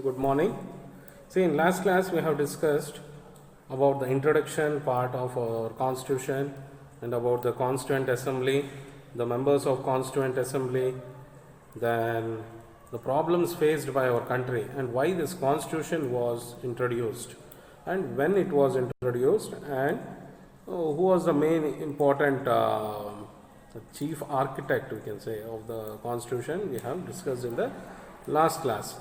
Good morning. See, in last class we have discussed about the introduction part of our constitution and about the constituent assembly, the members of constituent assembly, then the problems faced by our country and why this constitution was introduced and when it was introduced and who was the main important chief architect, we can say, of the constitution. We have discussed in the last class.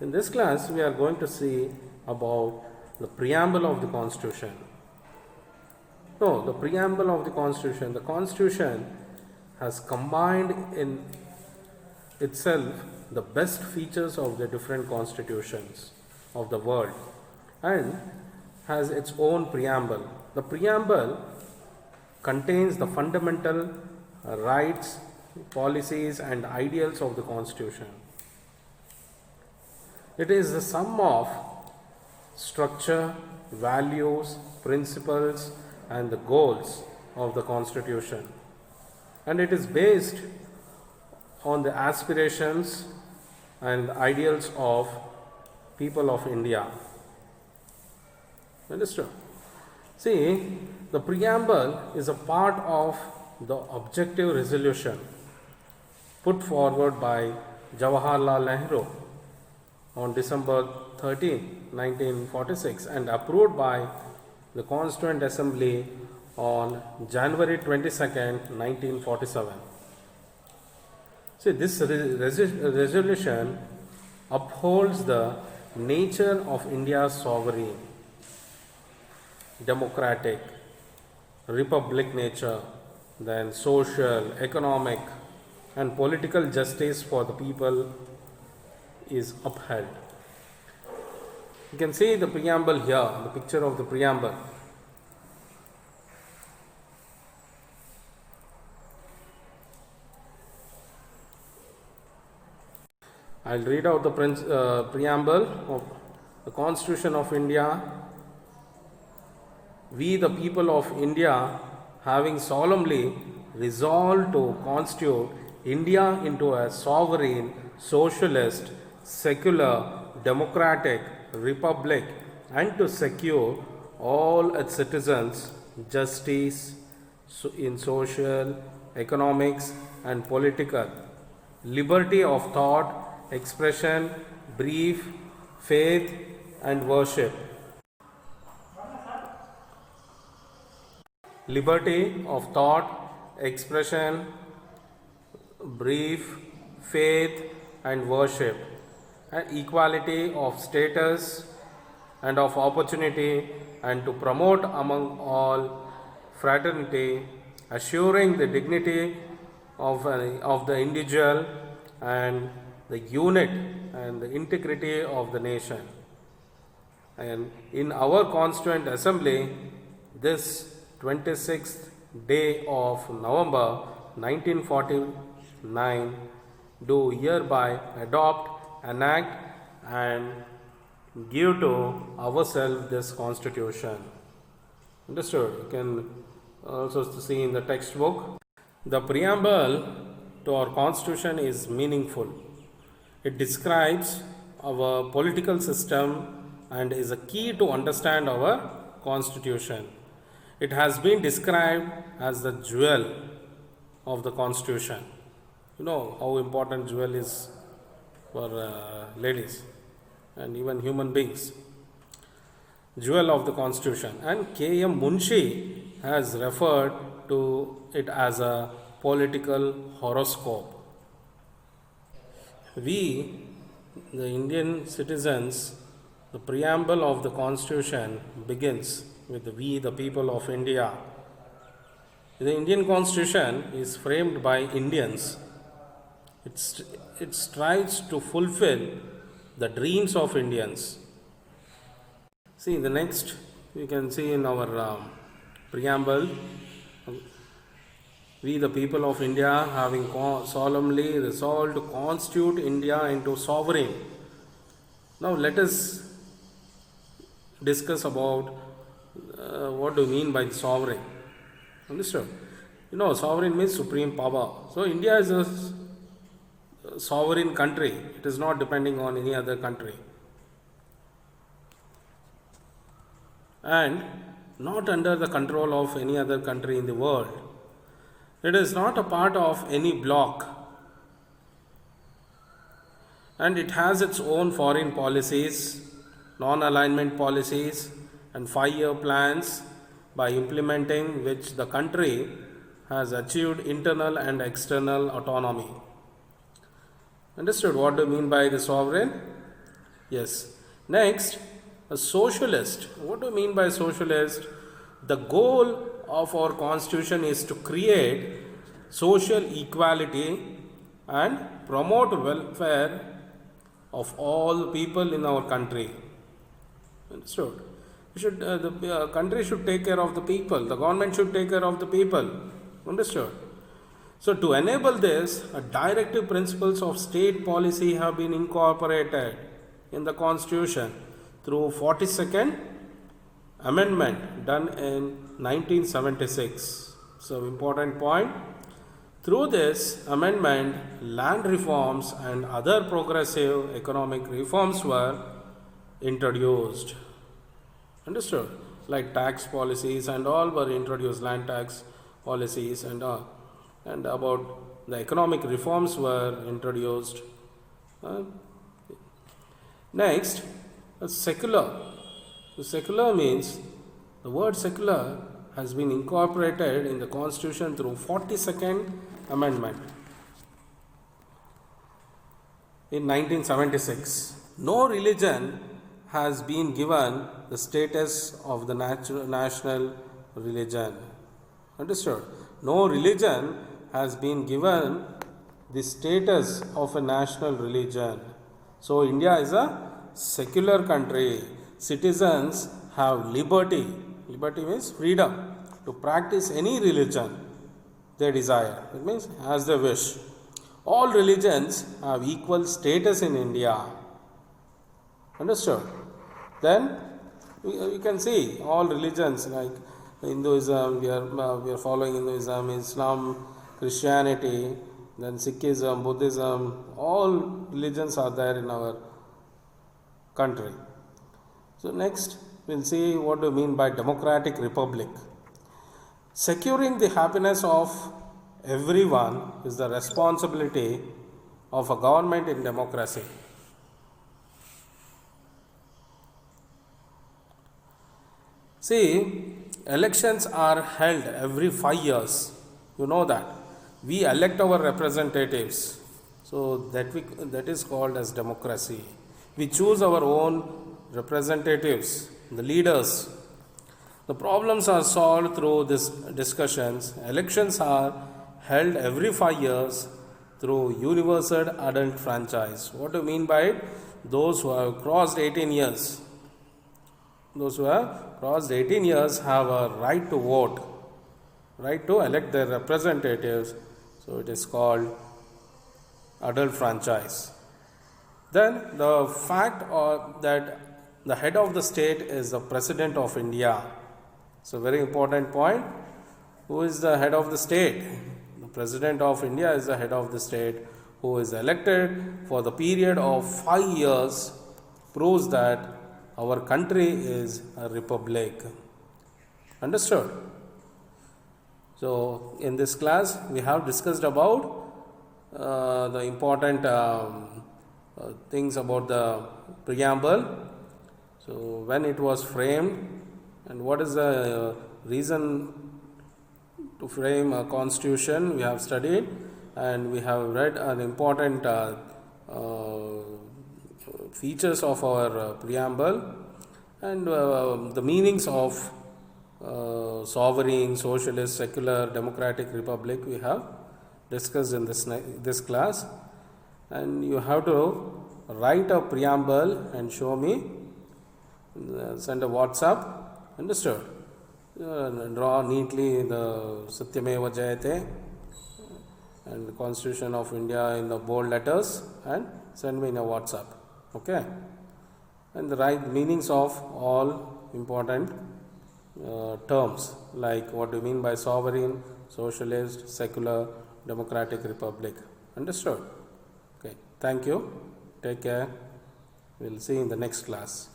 In this class we are going to see about the preamble of the constitution. No, the preamble of the constitution. The constitution has combined in itself the best features of the different constitutions of the world and has its own preamble. The preamble contains the fundamental rights, policies and ideals of the constitution. It is the sum of structure, values, principles and the goals of the constitution, and it is based on the aspirations and ideals of people of India. Understood? See, the preamble is a part of the objective resolution put forward by Jawaharlal Nehru on December 13, 1946 and approved by the Constituent Assembly on January 22nd, 1947. See, this resolution upholds the nature of India's sovereign, democratic, republic nature, then social, economic and political justice for the people is upheld. You can see the preamble here, the picture of the preamble. I'll read out the preamble of the Constitution of India. We, the people of India, having solemnly resolved to constitute India into a sovereign, socialist, secular, democratic republic and to secure all its citizens justice in social, economics and political, liberty of thought, expression, belief, faith and worship. Liberty of thought, expression, belief, faith and worship, and equality of status and of opportunity, and to promote among all fraternity, assuring the dignity of the individual and the unit and the integrity of the nation. And in our Constituent Assembly, this 26th day of November 1949, do hereby adopt, enact and give to ourselves this constitution. Understood? You can also see in the textbook. The preamble to our constitution is meaningful. It describes our political system and is a key to understand our constitution. It has been described as the jewel of the constitution. You know how important jewel is for ladies and even human beings. Jewel of the constitution. And K.M. Munshi has referred to it as a political horoscope. We, the Indian citizens, the preamble of the constitution begins with we, the people of India. The Indian constitution is framed by Indians. It strives to fulfill the dreams of Indians. See, the next you can see in our preamble, we, the people of India, having solemnly resolved to constitute India into sovereign. Now let us discuss about what do you mean by sovereign. Understood? You know, sovereign means supreme power. So India is a sovereign country. It is not depending on any other country. and not under the control of any other country in the world. It is not a part of any bloc, and it has its own foreign policies, non-alignment policies, and 5-year plans, by implementing which the country has achieved internal and external autonomy. Understood what do you mean by the sovereign? Yes. Next, a socialist. What do you mean by socialist? The goal of our constitution is to create social equality and promote welfare of all people in our country. Understood? The country should take care of the people. The government should take care of the people. Understood? So, to enable this, directive principles of state policy have been incorporated in the Constitution through 42nd Amendment done in 1976. So, important point. Through this amendment, land reforms and other progressive economic reforms were introduced. Understood? Like tax policies and all were introduced, land tax policies and about the economic reforms were introduced. Next, secular. The secular means the word secular has been incorporated in the Constitution through 42nd Amendment in 1976. No religion has been given the status of the national religion. Understood? No religion has been given the status of a national religion. So, India is a secular country. Citizens have liberty. Liberty means freedom to practice any religion they desire. It means as they wish. All religions have equal status in India. Understood? Then you can see all religions like Hinduism, we are following Hinduism, Islam, Christianity, then Sikhism, Buddhism, all religions are there in our country. So next we'll see what we mean by democratic republic. Securing the happiness of everyone is the responsibility of a government in democracy. See, elections are held every 5 years. You know that. We elect our representatives. So that is called as democracy. We choose our own representatives, the leaders. The problems are solved through these discussions. Elections are held every 5 years through universal adult franchise. What do you mean by it? Those who have crossed 18 years. Those who have crossed 18 years have a right to vote, right to elect their representatives. So it is called adult franchise. Then the fact that the head of the state is the President of India. So very important point. Who is the head of the state? The President of India is the head of the state, who is elected for the period of 5 years, proves that our country is a republic. Understood? So in this class we have discussed about the important things about the preamble. So when it was framed and what is the reason to frame a constitution we have studied, and we have read an important features of our preamble and the meanings of sovereign, socialist, secular, democratic republic we have discussed in this class. And you have to write a preamble and show me, send a WhatsApp. Understood? Draw neatly the Satyameva Jayate and the Constitution of India in the bold letters and send me in a WhatsApp. Okay? And the right meanings of all important terms, like what do you mean by sovereign, socialist, secular, democratic republic. Understood? Okay. Thank you. Take care. We'll see you in the next class.